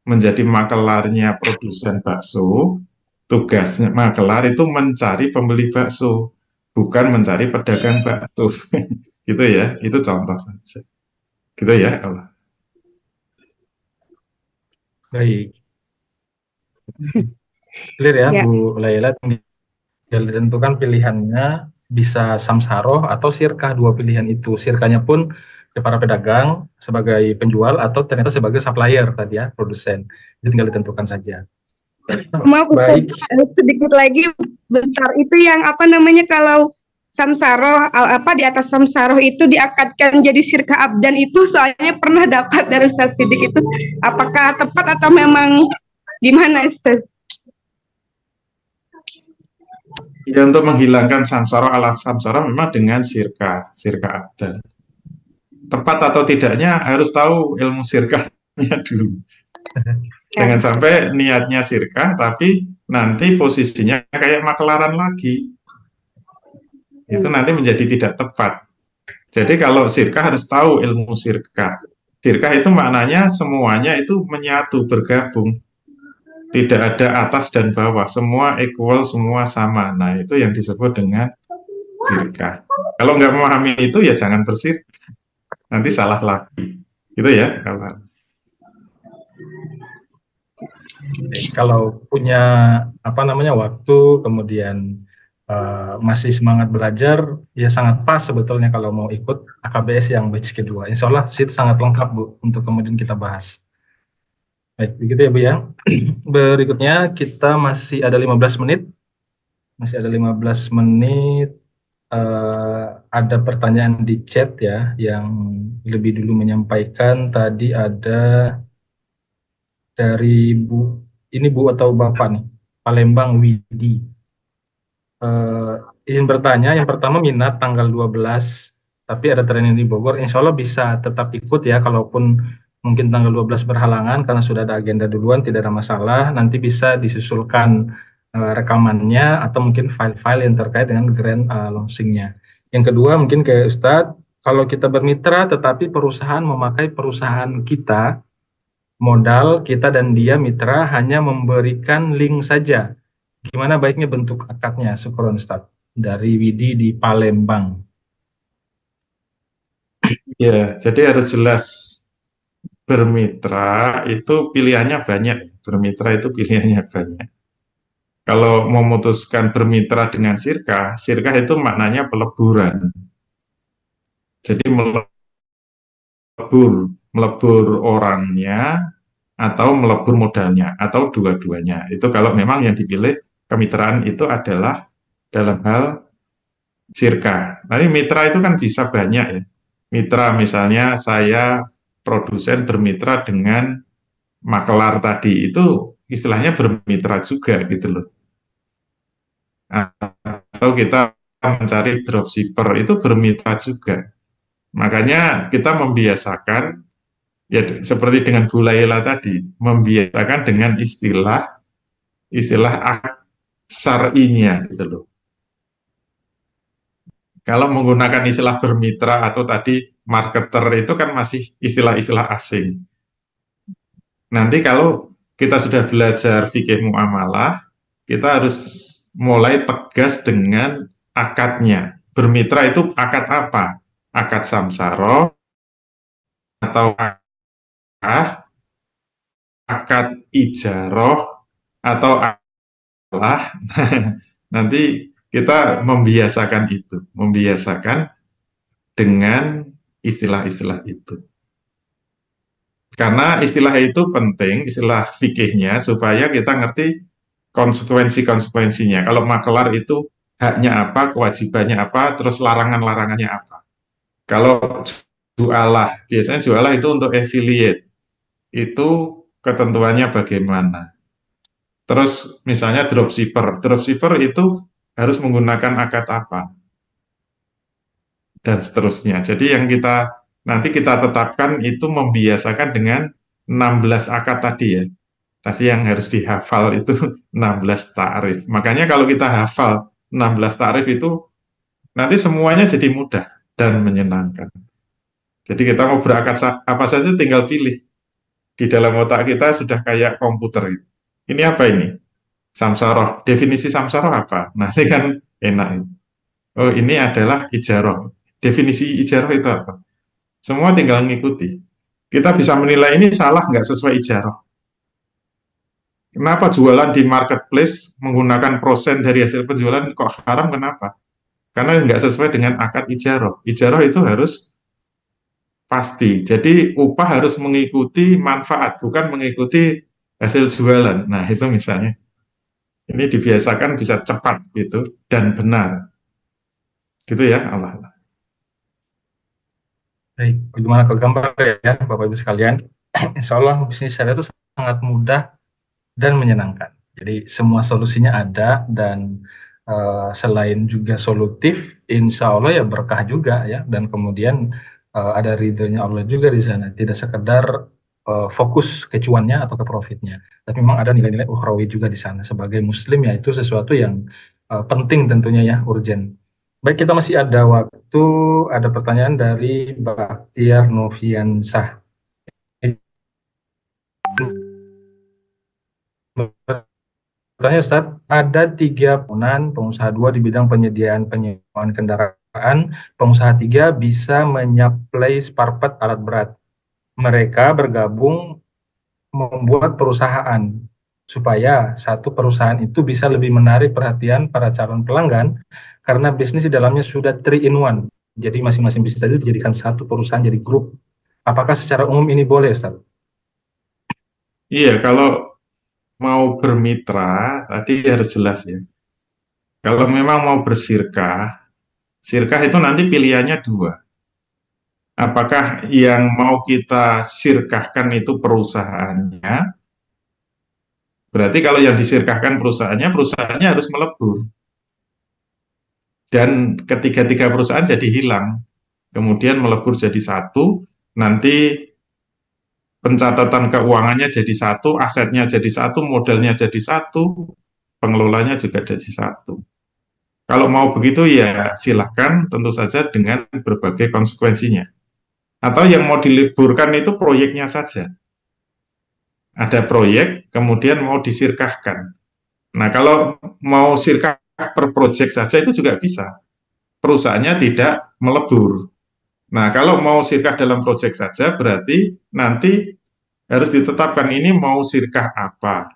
menjadi makelarnya produsen bakso, tugasnya makelar itu mencari pembeli bakso, bukan mencari pedagang bakso. Gitu ya, itu contoh saja. Gitu ya, kalau. Baik. Clear ya, Ya. Bu Laila. Tinggal ditentukan pilihannya, bisa samsaroh atau sirkah. Dua pilihan itu. Sirkahnya pun ke para pedagang sebagai penjual atau ternyata sebagai supplier tadi ya, produsen. Itu tinggal ditentukan saja. Maaf, Baik. sedikit lagi, bentar. Itu yang apa namanya kalau samsaroh apa di atas samsaroh itu diakadkan jadi sirkah abdan, itu soalnya pernah dapat dari Ustaz Sidik itu. Apakah tepat atau memang gimana, Ustaz? Ya, untuk menghilangkan samsara ala samsara memang dengan sirkah abdan. Tepat atau tidaknya harus tahu ilmu sirkahnya dulu. Jangan sampai niatnya sirkah tapi nanti posisinya kayak makelaran lagi. Itu nanti menjadi tidak tepat. Jadi kalau sirkah harus tahu ilmu sirkah. Sirkah itu maknanya semuanya itu menyatu, bergabung. Tidak ada atas dan bawah, semua equal, semua sama. Nah, itu yang disebut dengan sirkah. Kalau nggak memahami itu ya jangan bersirkah. Nanti salah lagi. Gitu ya, kawan. Kalau punya waktu, kemudian masih semangat belajar, ya sangat pas sebetulnya kalau mau ikut AKBS yang batch kedua. Insya Allah itu sangat lengkap, Bu, untuk kemudian kita bahas. Baik, begitu ya, Bu ya. Berikutnya kita masih ada 15 menit. Masih ada 15 menit. Ada pertanyaan di chat ya, yang lebih dulu menyampaikan tadi ada dari Bu, ini Bu atau Bapak nih, Palembang Widi. Izin bertanya, yang pertama minat tanggal 12, tapi ada training di Bogor, insya Allah bisa tetap ikut ya, kalaupun mungkin tanggal 12 berhalangan karena sudah ada agenda duluan, tidak ada masalah, nanti bisa disusulkan rekamannya atau mungkin file-file yang terkait dengan grand launching-nya. Yang kedua mungkin ke Ustadz, kalau kita bermitra tetapi perusahaan memakai perusahaan kita, modal kita dan dia mitra hanya memberikan link saja, gimana baiknya bentuk akadnya? Syukron, Ustadz. Dari Widi di Palembang. Ya, jadi harus jelas bermitra itu pilihannya banyak. Bermitra itu pilihannya banyak. Kalau memutuskan bermitra dengan sirkah itu maknanya peleburan. Jadi melebur orangnya atau melebur modalnya atau dua-duanya. Itu kalau memang yang dipilih kemitraan itu adalah dalam hal sirkah. Nanti mitra itu kan bisa banyak ya. Mitra misalnya saya produsen bermitra dengan makelar tadi, itu istilahnya bermitra juga gitu loh. Atau kita mencari dropshipper, itu bermitra juga. Makanya kita membiasakan, ya seperti dengan Bu Laila tadi, membiasakan dengan istilah syar'inya gitu loh. Kalau menggunakan istilah bermitra atau tadi marketer itu kan masih istilah-istilah asing. Nanti kalau kita sudah belajar fikih muamalah, kita harus mulai tegas dengan akadnya. Bermitra itu akad apa? Akad samsara atau akad ijaroh atau alah. Nanti kita membiasakan itu, membiasakan dengan istilah-istilah itu. Karena istilah itu penting, istilah fikihnya, supaya kita ngerti konsekuensi-konsekuensinya. Kalau makelar itu haknya apa, kewajibannya apa, terus larangan-larangannya apa. Kalau jualah, biasanya jualah itu untuk affiliate, itu ketentuannya bagaimana. Terus misalnya dropshipper itu harus menggunakan akad apa, dan seterusnya. Jadi yang nanti kita tetapkan itu membiasakan dengan 16 akad tadi ya. Tapi yang harus dihafal itu 16 ta'rif. Makanya kalau kita hafal 16 ta'rif itu nanti semuanya jadi mudah dan menyenangkan. Jadi kita mau berakad apa saja tinggal pilih. Di dalam otak kita sudah kayak komputer. Ini apa ini? Samsaroh. Definisi samsaroh apa? Nanti kan enak. Oh, ini adalah ijaroh. Definisi ijaroh itu apa? Semua tinggal ngikuti. Kita bisa menilai ini salah nggak sesuai ijaroh. Kenapa jualan di marketplace menggunakan persen dari hasil penjualan kok haram? Kenapa? Karena nggak sesuai dengan akad ijaroh. Ijaroh itu harus pasti. Jadi upah harus mengikuti manfaat, bukan mengikuti hasil jualan. Nah, itu misalnya. Ini dibiasakan bisa cepat gitu dan benar. Gitu ya, Allah. Baik, bagaimana kalau gambar ya Bapak Ibu sekalian? Insya Allah bisnis syariah itu sangat mudah dan menyenangkan. Jadi semua solusinya ada dan selain juga solutif, insya Allah ya berkah juga ya. Dan kemudian ada ridhonya Allah juga di sana. Tidak sekedar fokus ke cuannya atau ke profitnya, tapi memang ada nilai-nilai ukhrawi juga di sana. Sebagai Muslim ya itu sesuatu yang penting tentunya ya, urgent. Baik, kita masih ada waktu. Ada pertanyaan dari Baktiar Noviansah. Pertanyaan Ustaz, ada 3 pengusaha 2 di bidang penyediaan penyewaan kendaraan, pengusaha 3 bisa menyaplai spare part alat berat. Mereka bergabung membuat perusahaan supaya satu perusahaan itu bisa lebih menarik perhatian para calon pelanggan karena bisnis di dalamnya sudah 3-in-1. Jadi masing-masing bisnis tadi dijadikan satu perusahaan jadi grup. Apakah secara umum ini boleh, Ustaz? Iya, kalau mau bermitra tadi harus jelas ya. Kalau memang mau bersirkah, sirkah itu nanti pilihannya 2. Apakah yang mau kita sirkahkan itu perusahaannya? Berarti kalau yang disirkahkan perusahaannya harus melebur. Dan ketiga-tiga perusahaan jadi hilang. Kemudian melebur jadi satu, nanti pencatatan keuangannya jadi satu, asetnya jadi satu, modalnya jadi satu, pengelolanya juga jadi satu. Kalau mau begitu ya silahkan, tentu saja dengan berbagai konsekuensinya. Atau yang mau diliburkan itu proyeknya saja. Ada proyek, kemudian mau disirkahkan. Nah, kalau mau sirkah per proyek saja itu juga bisa. Perusahaannya tidak melebur. Nah, kalau mau sirkah dalam proyek saja, berarti nanti harus ditetapkan ini mau sirkah apa.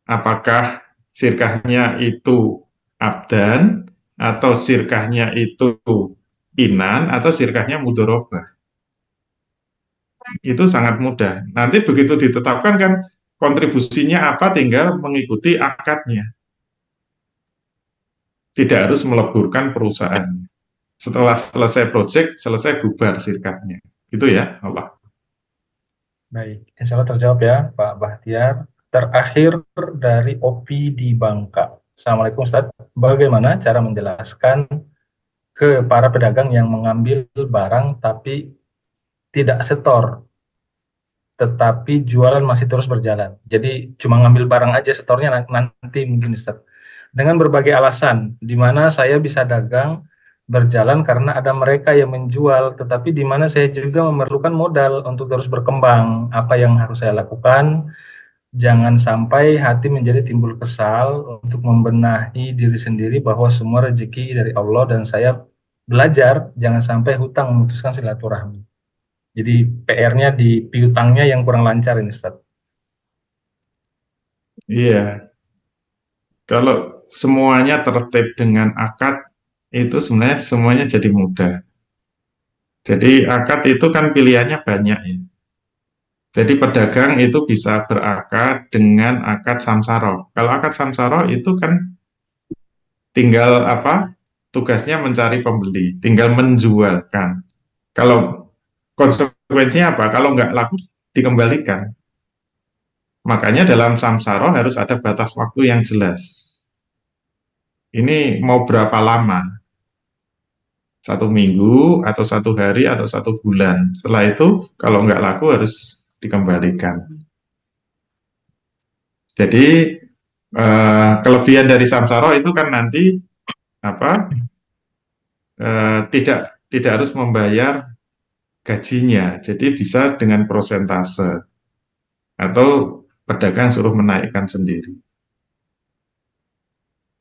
Apakah sirkahnya itu abdan, atau sirkahnya itu inan, atau sirkahnya mudorobah. Itu sangat mudah. Nanti begitu ditetapkan kan kontribusinya apa tinggal mengikuti akadnya. Tidak harus meleburkan perusahaan. Setelah selesai proyek, selesai bubar sirkahnya. Gitu ya, Allah. Baik, insya Allah terjawab ya Pak Bahtiar. Terakhir dari Opi di Bangka. Assalamualaikum Ustaz, bagaimana cara menjelaskan ke para pedagang yang mengambil barang tapi tidak setor, tetapi jualan masih terus berjalan. Jadi cuma ngambil barang aja, setornya nanti mungkin Ustaz. Dengan berbagai alasan, di mana saya bisa dagang berjalan karena ada mereka yang menjual, tetapi di mana saya juga memerlukan modal untuk terus berkembang. Apa yang harus saya lakukan? Jangan sampai hati menjadi timbul kesal untuk membenahi diri sendiri bahwa semua rezeki dari Allah dan saya belajar jangan sampai hutang memutuskan silaturahmi. Jadi PR-nya di piutangnya yang kurang lancar ini, Ustaz. Iya, kalau semuanya tertib dengan akad, itu sebenarnya semuanya jadi mudah. Jadi akad itu kan pilihannya banyak ya. Jadi pedagang itu bisa berakad dengan akad samsaroh. Kalau akad samsaroh itu kan tinggal apa? Tugasnya mencari pembeli, tinggal menjualkan. Kalau konsekuensinya apa? Kalau nggak laku dikembalikan. Makanya dalam samsaroh harus ada batas waktu yang jelas. Ini mau berapa lama? 1 minggu, atau 1 hari, atau 1 bulan. Setelah itu, kalau nggak laku harus dikembalikan. Jadi kelebihan dari samsara itu kan nanti apa? Tidak harus membayar gajinya, jadi bisa dengan prosentase atau pedagang suruh menaikkan sendiri.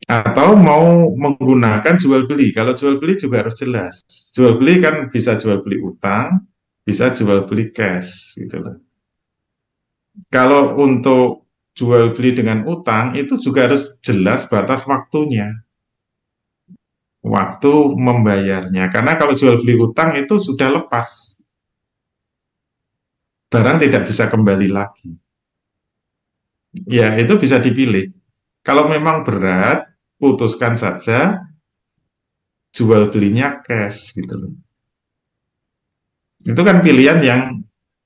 Atau mau menggunakan jual beli. Kalau jual beli juga harus jelas. Jual beli kan bisa jual beli utang, bisa jual beli cash gitu loh. Kalau untuk jual beli dengan utang itu juga harus jelas batas waktunya. Waktu membayarnya. Karena kalau jual beli utang itu sudah lepas. Barang tidak bisa kembali lagi. Ya, itu bisa dipilih. Kalau memang berat, putuskan saja jual belinya cash gitu loh. Itu kan pilihan yang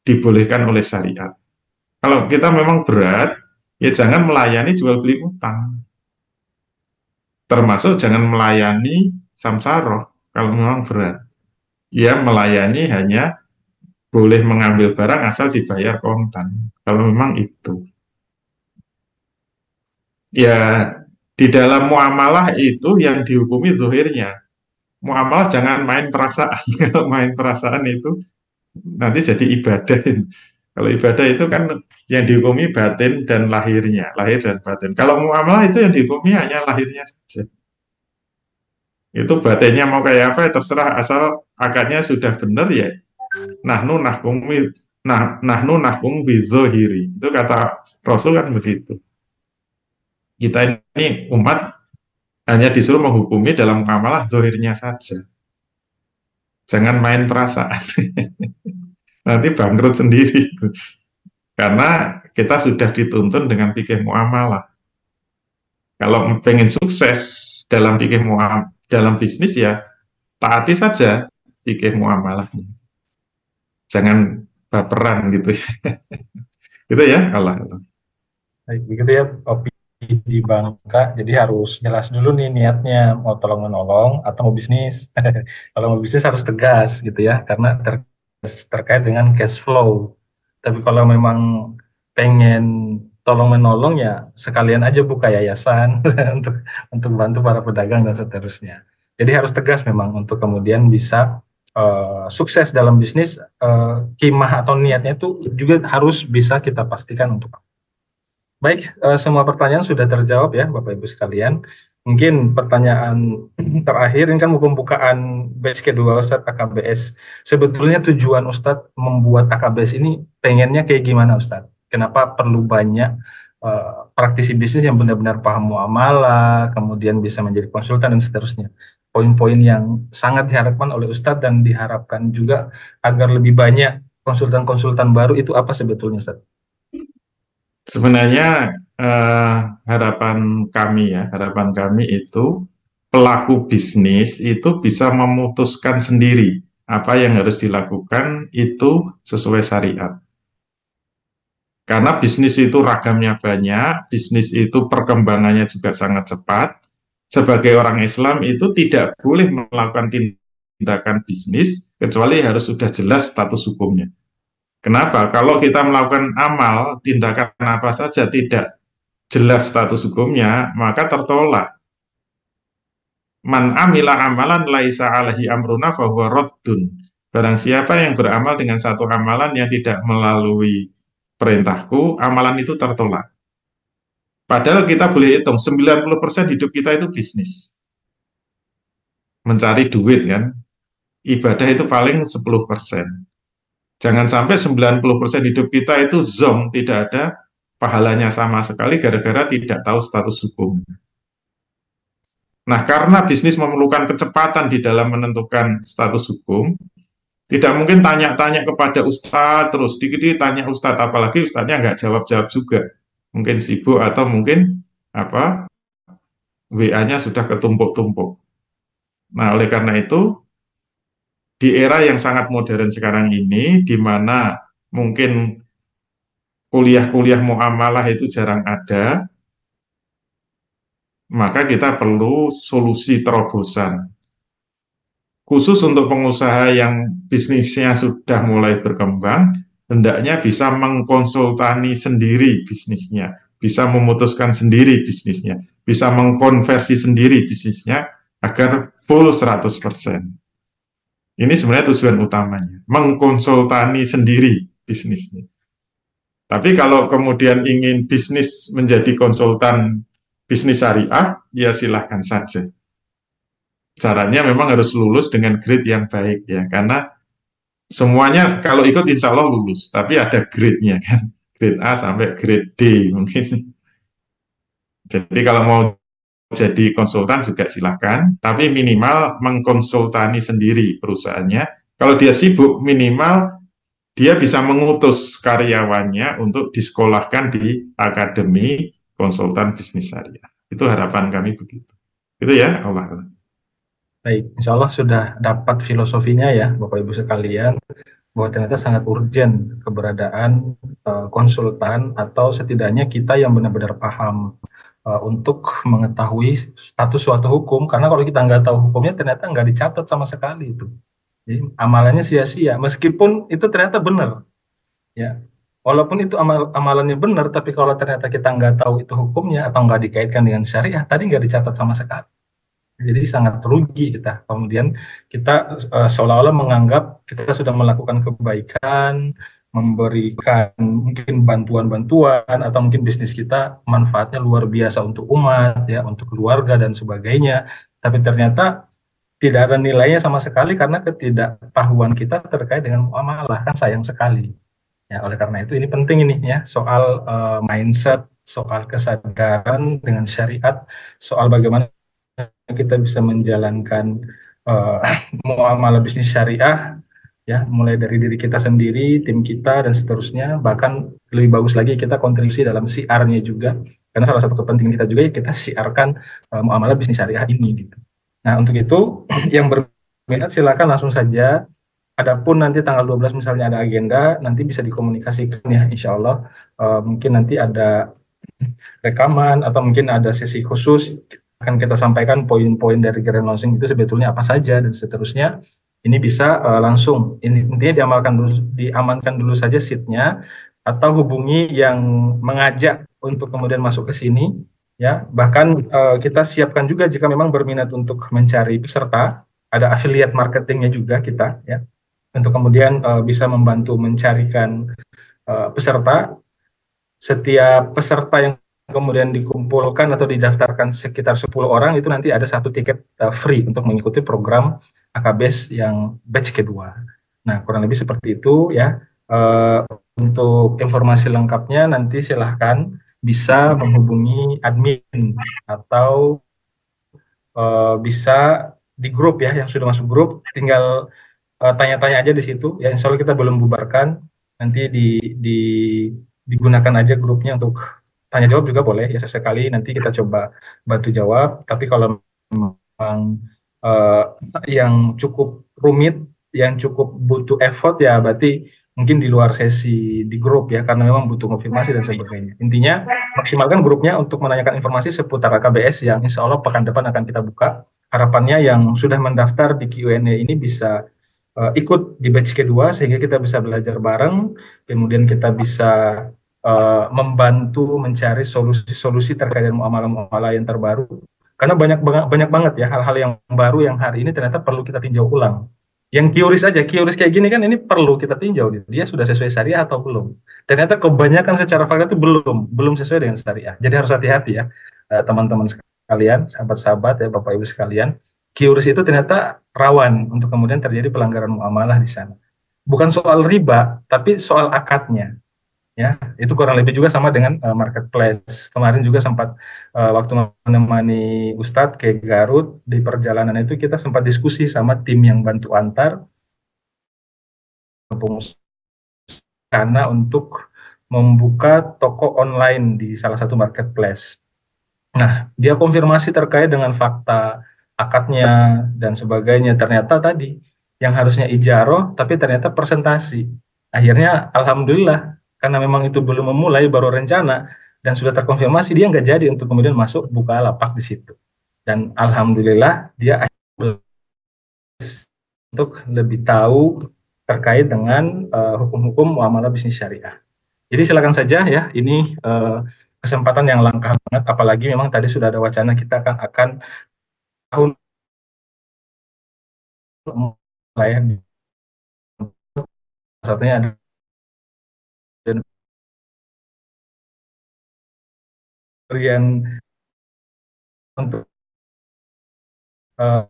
dibolehkan oleh syariat. Kalau kita memang berat, ya jangan melayani jual beli utang. Termasuk jangan melayani samsara kalau memang berat. Ya melayani hanya boleh mengambil barang asal dibayar kontan. Kalau memang itu. Ya di dalam muamalah itu yang dihukumi zahirnya. Muamalah jangan main perasaan. Kalau main perasaan itu nanti jadi ibadah. Kalau ibadah itu kan yang dihukumi batin dan lahirnya, lahir dan batin. Kalau muamalah itu yang dihukumi hanya lahirnya saja. Itu batinnya mau kayak apa ya terserah, asal akadnya sudah benar ya. Nahnu nahkum bizohiri. Itu kata Rasul kan begitu. Kita ini umat hanya disuruh menghukumi dalam muamalah zohirnya saja. Jangan main perasaan. Nanti bangkrut sendiri. Karena kita sudah dituntun dengan fikih muamalah. Kalau pengen sukses dalam fikih muamalah, dalam bisnis ya taati saja fikih muamalah. Jangan baperan gitu ya. Gitu ya, Allah. Baik, begitu ya, Opi di Bangka. Jadi harus jelas dulu nih niatnya, mau tolong menolong atau mau bisnis. Kalau mau bisnis harus tegas gitu ya, karena terkait dengan cash flow. Tapi kalau memang pengen tolong menolong ya sekalian aja buka yayasan untuk bantu para pedagang dan seterusnya. Jadi harus tegas memang untuk kemudian bisa sukses dalam bisnis. Kimah atau niatnya itu juga harus bisa kita pastikan untuk. Baik, semua pertanyaan sudah terjawab ya Bapak Ibu sekalian. Mungkin pertanyaan terakhir, ini kan pembukaan batch kedua Ustadz AKBS. Sebetulnya tujuan Ustadz membuat AKBS ini pengennya kayak gimana Ustadz? Kenapa perlu banyak praktisi bisnis yang benar-benar paham muamalah, kemudian bisa menjadi konsultan dan seterusnya. Poin-poin yang sangat diharapkan oleh Ustadz dan diharapkan juga agar lebih banyak konsultan-konsultan baru itu apa sebetulnya Ustadz? Sebenarnya harapan kami itu pelaku bisnis itu bisa memutuskan sendiri apa yang harus dilakukan itu sesuai syariat. Karena bisnis itu ragamnya banyak, bisnis itu perkembangannya juga sangat cepat. Sebagai orang Islam itu tidak boleh melakukan tindakan bisnis kecuali harus sudah jelas status hukumnya. Kenapa? Kalau kita melakukan amal, tindakan apa saja tidak jelas status hukumnya, maka tertolak. Man amila amalan laisa alaihi amruna fahuwa raddun. Barang siapa yang beramal dengan satu amalan yang tidak melalui perintahku, amalan itu tertolak. Padahal kita boleh hitung, 90% hidup kita itu bisnis. Mencari duit kan. Ibadah itu paling 10%. Jangan sampai 90% hidup kita itu zong, tidak ada pahalanya sama sekali gara-gara tidak tahu status hukum. Nah, karena bisnis memerlukan kecepatan di dalam menentukan status hukum, tidak mungkin tanya-tanya kepada ustadz terus, dikit-dikit tanya ustadz, apalagi ustadznya nggak jawab-jawab juga. Mungkin sibuk atau mungkin WA-nya sudah ketumpuk-tumpuk. Nah, oleh karena itu, di era yang sangat modern sekarang ini, di mana mungkin kuliah-kuliah muamalah itu jarang ada, maka kita perlu solusi terobosan. Khusus untuk pengusaha yang bisnisnya sudah mulai berkembang, hendaknya bisa mengkonsultani sendiri bisnisnya. bisa memutuskan sendiri bisnisnya, bisa mengkonversi sendiri bisnisnya agar full 100%. Ini sebenarnya tujuan utamanya, mengkonsultani sendiri bisnisnya. Tapi kalau kemudian ingin bisnis menjadi konsultan bisnis syariah, ya silahkan saja. Caranya memang harus lulus dengan grade yang baik ya, karena semuanya kalau ikut insya Allah lulus, tapi ada grade-nya kan, grade A sampai grade D mungkin. Jadi kalau mau jadi konsultan juga silahkan, tapi minimal mengkonsultani sendiri perusahaannya. Kalau dia sibuk, minimal dia bisa mengutus karyawannya untuk disekolahkan di akademi konsultan bisnis syariah. Itu harapan kami begitu. Itu ya, Allah. Baik, insya Allah sudah dapat filosofinya ya, Bapak Ibu sekalian, bahwa ternyata sangat urgent keberadaan konsultan atau setidaknya kita yang benar-benar paham untuk mengetahui status suatu hukum, karena kalau kita nggak tahu hukumnya ternyata nggak dicatat sama sekali itu. Jadi amalannya sia-sia, meskipun itu ternyata benar, ya. Walaupun itu amalannya benar, tapi kalau ternyata kita nggak tahu itu hukumnya atau nggak dikaitkan dengan syariah, tadi nggak dicatat sama sekali. Jadi sangat rugi kita. Kemudian kita seolah-olah menganggap kita sudah melakukan kebaikan, memberikan mungkin bantuan-bantuan atau mungkin bisnis kita manfaatnya luar biasa untuk umat, ya, untuk keluarga dan sebagainya. Tapi ternyata tidak ada nilainya sama sekali karena ketidaktahuan kita terkait dengan muamalah, kan sayang sekali. Ya, oleh karena itu ini penting ini ya, soal mindset, soal kesadaran dengan syariat, soal bagaimana kita bisa menjalankan muamalah bisnis syariah, ya, mulai dari diri kita sendiri, tim kita dan seterusnya. Bahkan lebih bagus lagi kita kontribusi dalam siarnya juga, karena salah satu kepentingan kita juga ya kita siarkan muamalah bisnis syariah ini gitu. Nah, untuk itu yang berminat silakan langsung saja. Adapun nanti tanggal 12 misalnya ada agenda, nanti bisa dikomunikasikan ya, insya Allah. Mungkin nanti ada rekaman atau mungkin ada sesi khusus, akan kita sampaikan poin-poin dari grand launching itu sebetulnya apa saja dan seterusnya. Ini bisa langsung, intinya diamankan dulu saja seatnya, atau hubungi yang mengajak untuk kemudian masuk ke sini. Ya, bahkan kita siapkan juga jika memang berminat untuk mencari peserta, ada affiliate marketingnya juga kita, ya, untuk kemudian bisa membantu mencarikan peserta. Setiap peserta yang kemudian dikumpulkan atau didaftarkan sekitar 10 orang itu nanti ada satu tiket free untuk mengikuti program AKBS yang batch kedua. Nah, kurang lebih seperti itu ya. Untuk informasi lengkapnya nanti silahkan bisa menghubungi admin atau bisa di grup ya, yang sudah masuk grup, tinggal tanya-tanya aja di situ. Ya, insya Allah kita belum bubarkan, nanti digunakan aja grupnya untuk tanya jawab juga boleh ya, sesekali nanti kita coba bantu jawab. Tapi kalau memang yang cukup rumit, yang cukup butuh effort ya berarti mungkin di luar sesi di grup ya, karena memang butuh konfirmasi dan sebagainya. Intinya maksimalkan grupnya untuk menanyakan informasi seputar AKBS yang insya Allah pekan depan akan kita buka. Harapannya yang sudah mendaftar di Q&A ini bisa ikut di batch kedua sehingga kita bisa belajar bareng, kemudian kita bisa membantu mencari solusi-solusi terkait dengan muamalah-muamalah yang terbaru. Karena banyak banget ya hal-hal yang baru yang hari ini ternyata perlu kita tinjau ulang. Yang QRIS kayak gini kan ini perlu kita tinjau, dia sudah sesuai syariah atau belum. Ternyata kebanyakan secara fakta itu belum sesuai dengan syariah. Jadi harus hati-hati ya teman-teman sekalian, sahabat-sahabat ya, Bapak Ibu sekalian. QRIS itu ternyata rawan untuk kemudian terjadi pelanggaran muamalah di sana. Bukan soal riba, tapi soal akadnya. Ya, itu kurang lebih juga sama dengan marketplace. Kemarin juga sempat waktu menemani Ustadz ke Garut, di perjalanan itu kita sempat diskusi sama tim yang bantu antar karena untuk membuka toko online di salah satu marketplace. Nah, dia konfirmasi terkait dengan fakta akadnya dan sebagainya. Ternyata tadi yang harusnya ijaroh, tapi ternyata presentasi. Akhirnya alhamdulillah, karena memang itu belum memulai, baru rencana, dan sudah terkonfirmasi, dia nggak jadi untuk kemudian masuk buka lapak di situ. Dan alhamdulillah dia untuk lebih tahu terkait dengan hukum-hukum muamalah bisnis syariah. Jadi silakan saja ya, ini kesempatan yang langka banget, apalagi memang tadi sudah ada wacana kita akan tahun mulai satunya ada yang untuk uh,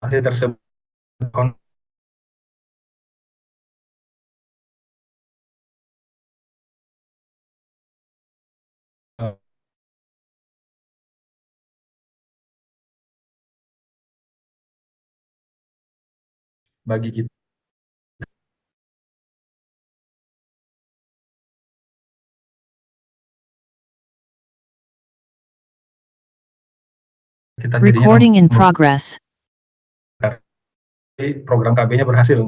masih tersebut bagi kita Recording in progress. Program KB-nya berhasil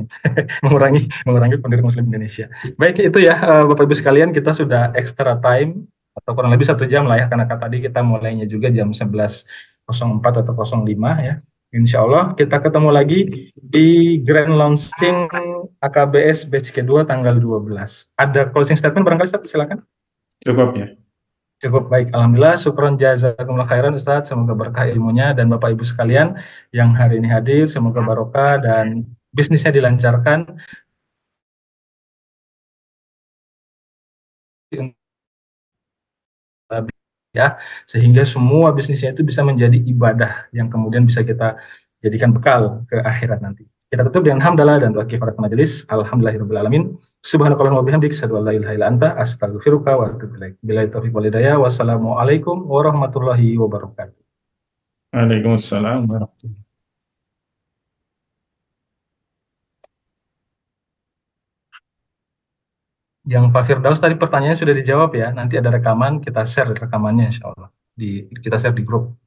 mengurangi penduduk Muslim Indonesia. Baik, itu ya Bapak Ibu sekalian, kita sudah extra time atau kurang lebih 1 jam lah ya, karena tadi kita mulainya juga jam 11.04 atau 05 ya. Insya Allah kita ketemu lagi di grand launching AKBS batch kedua tanggal 12. Ada closing statement barangkali, Ustaz, silakan. Cukup ya. Cukup, baik, alhamdulillah, syukron jazakumullah khairan Ustadz, semoga berkah ilmunya, dan Bapak Ibu sekalian yang hari ini hadir, semoga barokah dan bisnisnya dilancarkan ya, sehingga semua bisnisnya itu bisa menjadi ibadah yang kemudian bisa kita jadikan bekal ke akhirat nanti. Kita tutup dengan hamdalah dan doa kifarat majelis. Alhamdulillahirabbil alamin. Subhanakallahumma wa bihamdika asyhadu an la ilaha illa anta astaghfiruka wa atubu ilaik. Billahi taufiq wal hidayah. Wassalamualaikum warahmatullahi wabarakatuh. Waalaikumsalam warahmatullahi. Yang Pak Firdaus tadi pertanyaannya sudah dijawab ya. Nanti ada rekaman, kita share rekamannya insya Allah. Kita share di grup.